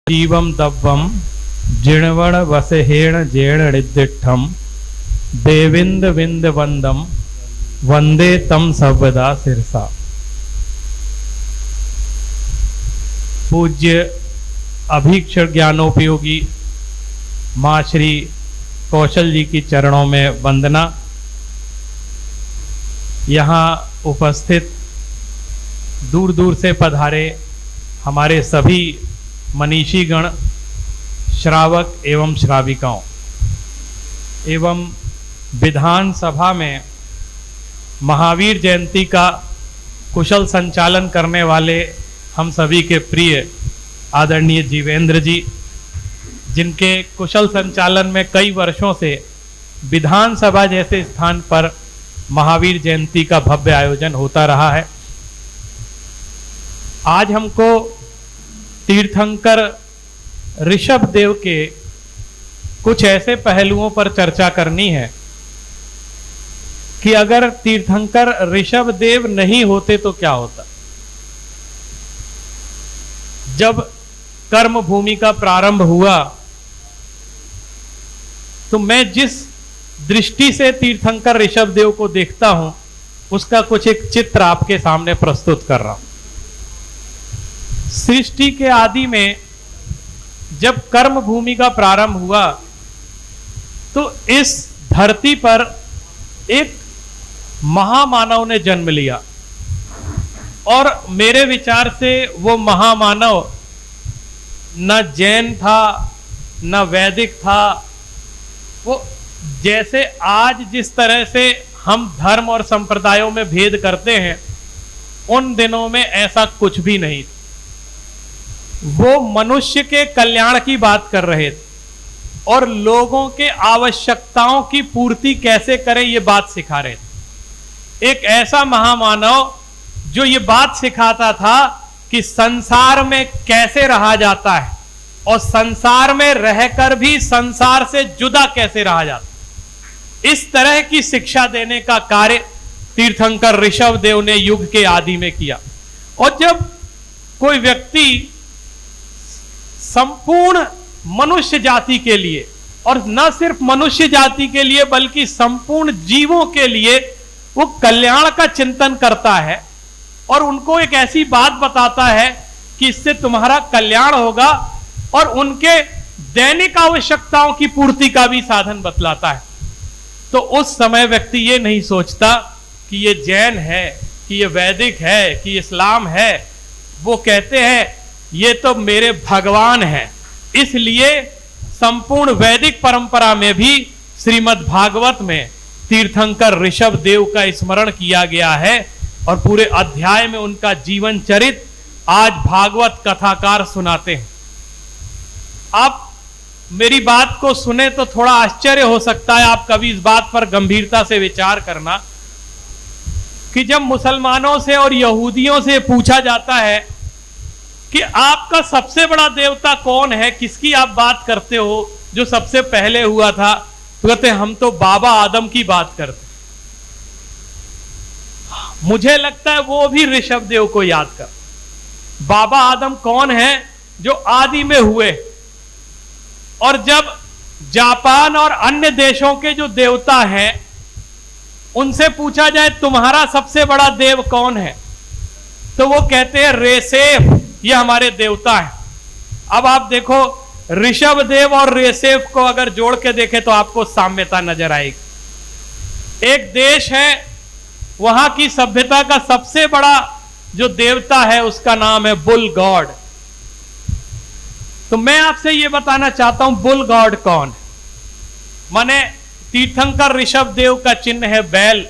जीवम दव्वम जिणवण वसहेण जेण रिद्दिठम देविंद विंद वंदम वंदे तम सर्वदा सिरसा। पूज्य अभीक्षण ज्ञानोपयोगी माँ श्री कौशल जी की चरणों में वंदना। यहाँ उपस्थित दूर दूर से पधारे हमारे सभी मनीषीगण, श्रावक एवं श्राविकाओं एवं विधानसभा में महावीर जयंती का कुशल संचालन करने वाले हम सभी के प्रिय आदरणीय जीवेंद्र जी, जिनके कुशल संचालन में कई वर्षों से विधानसभा जैसे स्थान पर महावीर जयंती का भव्य आयोजन होता रहा है। आज हमको तीर्थंकर ऋषभ देव के कुछ ऐसे पहलुओं पर चर्चा करनी है कि अगर तीर्थंकर ऋषभ देव नहीं होते तो क्या होता। जब कर्म भूमि का प्रारंभ हुआ तो मैं जिस दृष्टि से तीर्थंकर ऋषभ देव को देखता हूं उसका कुछ एक चित्र आपके सामने प्रस्तुत कर रहा हूं। सृष्टि के आदि में जब कर्म भूमि का प्रारंभ हुआ तो इस धरती पर एक महामानव ने जन्म लिया और मेरे विचार से वो महामानव न जैन था न वैदिक था। वो जैसे आज जिस तरह से हम धर्म और संप्रदायों में भेद करते हैं, उन दिनों में ऐसा कुछ भी नहीं। वो मनुष्य के कल्याण की बात कर रहे थे और लोगों के आवश्यकताओं की पूर्ति कैसे करें ये बात सिखा रहे थे। एक ऐसा महामानव जो ये बात सिखाता था कि संसार में कैसे रहा जाता है और संसार में रहकर भी संसार से जुदा कैसे रहा जाता है। इस तरह की शिक्षा देने का कार्य तीर्थंकर ऋषभ देव ने युग के आदि में किया। और जब कोई व्यक्ति संपूर्ण मनुष्य जाति के लिए, और न सिर्फ मनुष्य जाति के लिए बल्कि संपूर्ण जीवों के लिए वो कल्याण का चिंतन करता है और उनको एक ऐसी बात बताता है कि इससे तुम्हारा कल्याण होगा, और उनके दैनिक आवश्यकताओं की पूर्ति का भी साधन बतलाता है, तो उस समय व्यक्ति ये नहीं सोचता कि ये जैन है, कि ये वैदिक है, कि इस्लाम है। वो कहते हैं ये तो मेरे भगवान हैं। इसलिए संपूर्ण वैदिक परंपरा में भी श्रीमद् भागवत में तीर्थंकर ऋषभ देव का स्मरण किया गया है और पूरे अध्याय में उनका जीवन चरित आज भागवत कथाकार सुनाते हैं। आप मेरी बात को सुने तो थोड़ा आश्चर्य हो सकता है, आप कभी इस बात पर गंभीरता से विचार करना कि जब मुसलमानों से और यहूदियों से पूछा जाता है कि आपका सबसे बड़ा देवता कौन है, किसकी आप बात करते हो जो सबसे पहले हुआ था, तो कहते हम तो बाबा आदम की बात करते। मुझे लगता है वो भी ऋषभ देव को याद कर। बाबा आदम कौन है? जो आदि में हुए। और जब जापान और अन्य देशों के जो देवता हैं उनसे पूछा जाए तुम्हारा सबसे बड़ा देव कौन है, तो वो कहते हैं रेसेफ, ये हमारे देवता हैं। अब आप देखो ऋषभ देव और रेसेफ को अगर जोड़ के देखें तो आपको साम्यता नजर आएगी। एक देश है, वहां की सभ्यता का सबसे बड़ा जो देवता है उसका नाम है बुल गॉड। तो मैं आपसे यह बताना चाहता हूं बुल गॉड कौन है। माने तीर्थंकर ऋषभ देव का चिन्ह है बैल,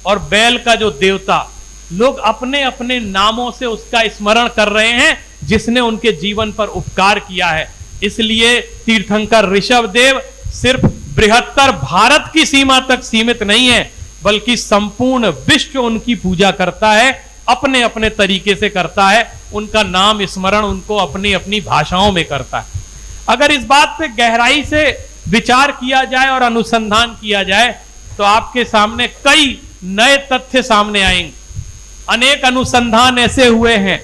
और बैल का जो देवता, लोग अपने अपने नामों से उसका स्मरण कर रहे हैं जिसने उनके जीवन पर उपकार किया है। इसलिए तीर्थंकर ऋषभ देव सिर्फ बृहत्तर भारत की सीमा तक सीमित नहीं है, बल्कि संपूर्ण विश्व उनकी पूजा करता है, अपने अपने तरीके से करता है। उनका नाम स्मरण उनको अपनी अपनी भाषाओं में करता है। अगर इस बात पे गहराई से विचार किया जाए और अनुसंधान किया जाए तो आपके सामने कई नए तथ्य सामने आएंगे। अनेक अनुसंधान ऐसे हुए हैं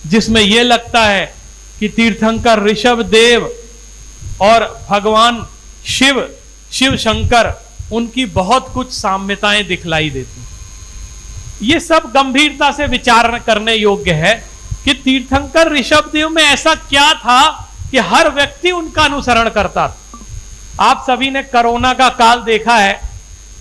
जिसमें यह लगता है कि तीर्थंकर ऋषभ देव और भगवान शिव शंकर, उनकी बहुत कुछ साम्यताएं दिखलाई देती। ये सब गंभीरता से विचार करने योग्य है कि तीर्थंकर ऋषभ देव में ऐसा क्या था कि हर व्यक्ति उनका अनुसरण करता था। आप सभी ने कोरोना का काल देखा है,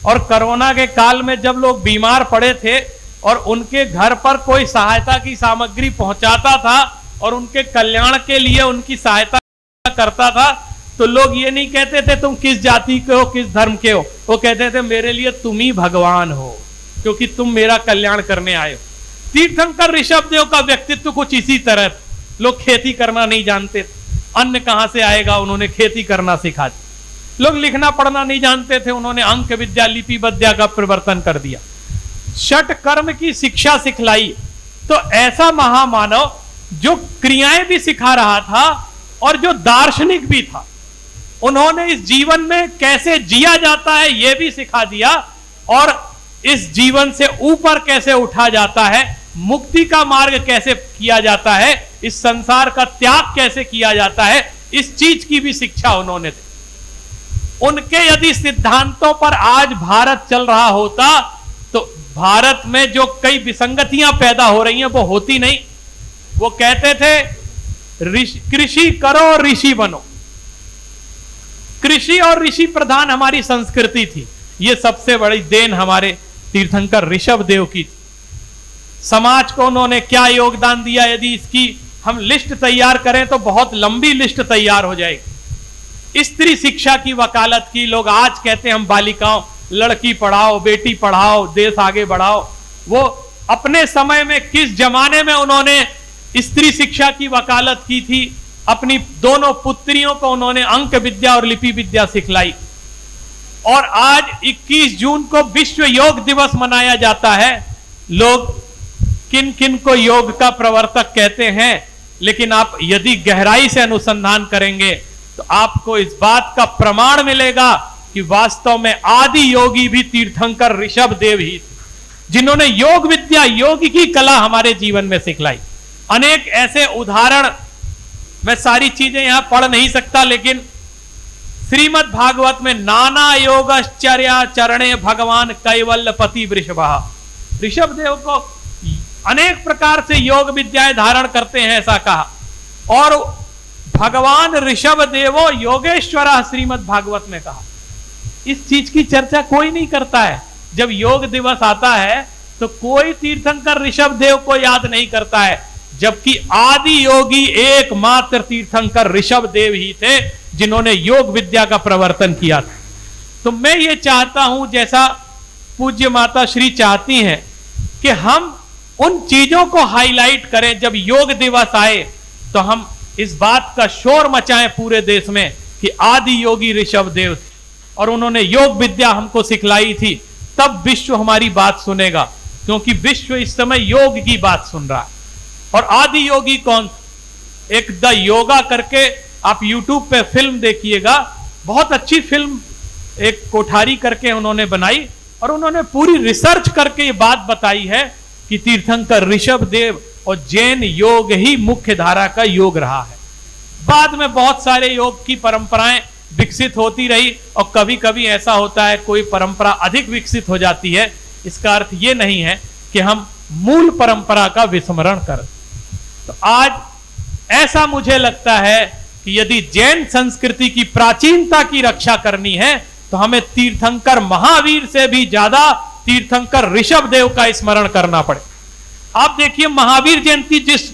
और कोरोना के काल में जब लोग बीमार पड़े थे और उनके घर पर कोई सहायता की सामग्री पहुंचाता था और उनके कल्याण के लिए उनकी सहायता करता था, तो लोग ये नहीं कहते थे तुम किस जाति के हो, किस धर्म के हो, वो कहते थे मेरे लिए तुम ही भगवान हो, क्योंकि तुम मेरा कल्याण करने आए हो। तीर्थंकर ऋषभ देव का व्यक्तित्व कुछ इसी तरह था। लोग खेती करना नहीं जानते, अन्न कहां से आएगा, उन्होंने खेती करना सिखा दिया। लोग लिखना पढ़ना नहीं जानते थे, उन्होंने अंक विद्या, लिपि विद्या का प्रवर्तन कर दिया। षट कर्म की शिक्षा सिखलाई। तो ऐसा महामानव जो क्रियाएं भी सिखा रहा था और जो दार्शनिक भी था, उन्होंने इस जीवन में कैसे जिया जाता है यह भी सिखा दिया, और इस जीवन से ऊपर कैसे उठा जाता है, मुक्ति का मार्ग कैसे किया जाता है, इस संसार का त्याग कैसे किया जाता है, इस चीज की भी शिक्षा उन्होंने दी। उनके यदि सिद्धांतों पर आज भारत चल रहा होता तो भारत में जो कई विसंगतियां पैदा हो रही हैं वो होती नहीं। वो कहते थे कृषि करो और ऋषि बनो। कृषि और ऋषि प्रधान हमारी संस्कृति थी। ये सबसे बड़ी देन हमारे तीर्थंकर ऋषभ देव की थी। समाज को उन्होंने क्या योगदान दिया, यदि इसकी हम लिस्ट तैयार करें तो बहुत लंबी लिस्ट तैयार हो जाएगी। स्त्री शिक्षा की वकालत की। लोग आज कहते हैं हम बालिकाओं, लड़की पढ़ाओ, बेटी पढ़ाओ, देश आगे बढ़ाओ। वो अपने समय में किस जमाने में उन्होंने स्त्री शिक्षा की वकालत की थी। अपनी दोनों पुत्रियों को उन्होंने अंक विद्या और लिपि विद्या सिखलाई। और आज 21 जून को विश्व योग दिवस मनाया जाता है। लोग किन किन को योग का प्रवर्तक कहते हैं, लेकिन आप यदि गहराई से अनुसंधान करेंगे तो आपको इस बात का प्रमाण मिलेगा कि वास्तव में आदि योगी भी तीर्थंकर ऋषभ देव ही थे, जिन्होंने योग विद्या, योग की कला हमारे जीवन में सिखलाई। अनेक ऐसे उदाहरण, मैं सारी चीजें यहां पढ़ नहीं सकता, लेकिन श्रीमद् भागवत में नाना योगश्चर्या चरणे भगवान कैवल्यपति वृषभा, ऋषभ देव को अनेक प्रकार से योग विद्याएं धारण करते हैं ऐसा कहा। और भगवान ऋषभ देवो योगेश्वरा श्रीमद् भागवत में कहा। इस चीज की चर्चा कोई नहीं करता है। जब योग दिवस आता है तो कोई तीर्थंकर ऋषभ देव को याद नहीं करता है, जबकि आदि योगी एकमात्र तीर्थंकर ऋषभ देव ही थे जिन्होंने योग विद्या का प्रवर्तन किया था। तो मैं ये चाहता हूं, जैसा पूज्य माता श्री चाहती हैं कि हम उन चीजों को हाईलाइट करें। जब योग दिवस आए तो हम इस बात का शोर मचाएं पूरे देश में कि आदि योगी ऋषभ देव थे और उन्होंने योग विद्या हमको सिखलाई थी। तब विश्व हमारी बात सुनेगा, क्योंकि विश्व इस समय योग की बात सुन रहा है। और आदि योगी कौन? एक द योगा करके आप यूट्यूब पे फिल्म देखिएगा, बहुत अच्छी फिल्म एक कोठारी करके उन्होंने बनाई, और उन्होंने पूरी रिसर्च करके ये बात बताई है कि तीर्थंकर ऋषभ देव और जैन योग ही मुख्य धारा का योग रहा है। बाद में बहुत सारे योग की परंपराएं विकसित होती रही, और कभी कभी ऐसा होता है कोई परंपरा अधिक विकसित हो जाती है। इसका अर्थ ये नहीं है कि हम मूल परंपरा का विस्मरण करें। तो आज ऐसा मुझे लगता है कि यदि जैन संस्कृति की प्राचीनता की रक्षा करनी है तो हमें तीर्थंकर महावीर से भी ज्यादा तीर्थंकर ऋषभ देव का स्मरण करना पड़े। आप देखिए, महावीर जयंती जिस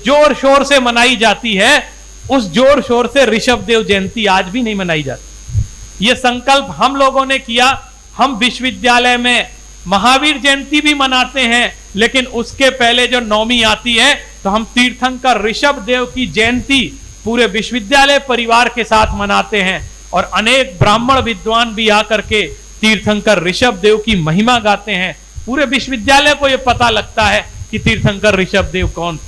जोर शोर से मनाई जाती है, उस जोर शोर से ऋषभ देव जयंती आज भी नहीं मनाई जाती। यह संकल्प हम लोगों ने किया। हम विश्वविद्यालय में महावीर जयंती भी मनाते हैं, लेकिन उसके पहले जो नवमी आती है तो हम तीर्थंकर ऋषभ देव की जयंती पूरे विश्वविद्यालय परिवार के साथ मनाते हैं। और अनेक ब्राह्मण विद्वान भी आकर के तीर्थंकर ऋषभ देव की महिमा गाते हैं। पूरे विश्वविद्यालय को यह पता लगता है कि तीर्थंकर ऋषभ देव कौन।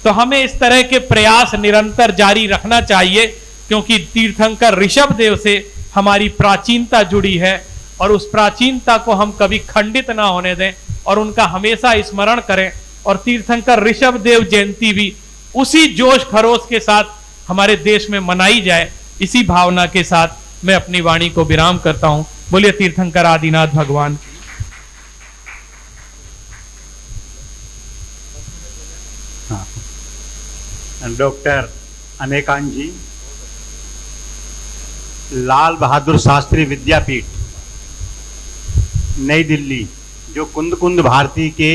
तो हमें इस तरह के प्रयास निरंतर जारी रखना चाहिए, क्योंकि तीर्थंकर ऋषभ देव से हमारी प्राचीनता जुड़ी है, और उस प्राचीनता को हम कभी खंडित ना होने दें और उनका हमेशा स्मरण करें। और तीर्थंकर ऋषभ देव जयंती भी उसी जोश खरोश के साथ हमारे देश में मनाई जाए, इसी भावना के साथ मैं अपनी वाणी को विराम करता हूं। बोलिए तीर्थंकर आदिनाथ भगवान। डॉक्टर अनेकांत जी, लाल बहादुर शास्त्री विद्यापीठ नई दिल्ली, जो कुंद कुंद भारती के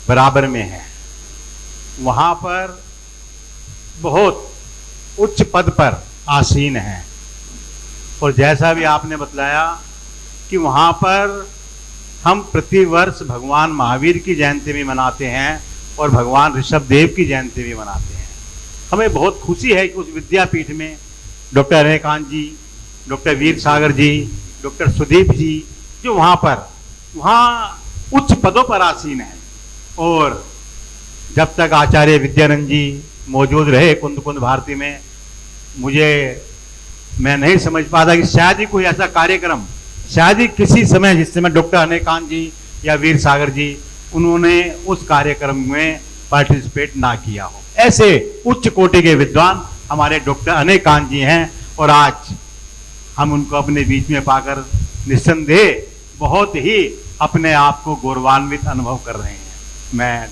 बराबर में है, वहाँ पर बहुत उच्च पद पर आसीन हैं। और जैसा भी आपने बतलाया कि वहाँ पर हम प्रतिवर्ष भगवान महावीर की जयंती भी मनाते हैं और भगवान ऋषभ देव की जयंती भी मनाते हैं। हमें बहुत खुशी है कि उस विद्यापीठ में डॉक्टर अनेकांत जी, डॉक्टर वीर सागर जी, डॉक्टर सुदीप जी, जो वहाँ उच्च पदों पर आसीन हैं। और जब तक आचार्य विद्यानंद जी मौजूद रहे कुंद कुंद भारती में, मैं नहीं समझ पाता कि शायद ही कोई ऐसा कार्यक्रम, शायद ही किसी समय जिस समय डॉक्टर अनेकांत जी या वीर सागर जी उन्होंने उस कार्यक्रम में पार्टिसिपेट ना किया हो। ऐसे उच्च कोटि के विद्वान हमारे डॉक्टर अनेकांत जी हैं और आज हम उनको अपने बीच में पाकर निस्संदेह बहुत ही अपने आप को गौरवान्वित अनुभव कर रहे हैं। मैं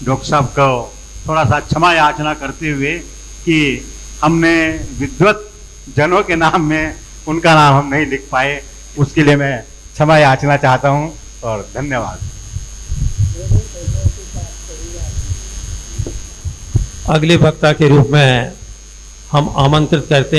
डॉक्टर साहब को थोड़ा सा क्षमा याचना करते हुए कि हमने विद्वत जनों के नाम में उनका नाम हम नहीं लिख पाए, उसके लिए मैं क्षमा याचना चाहता हूं और धन्यवाद। अगले वक्ता के रूप में हम आमंत्रित करते हैं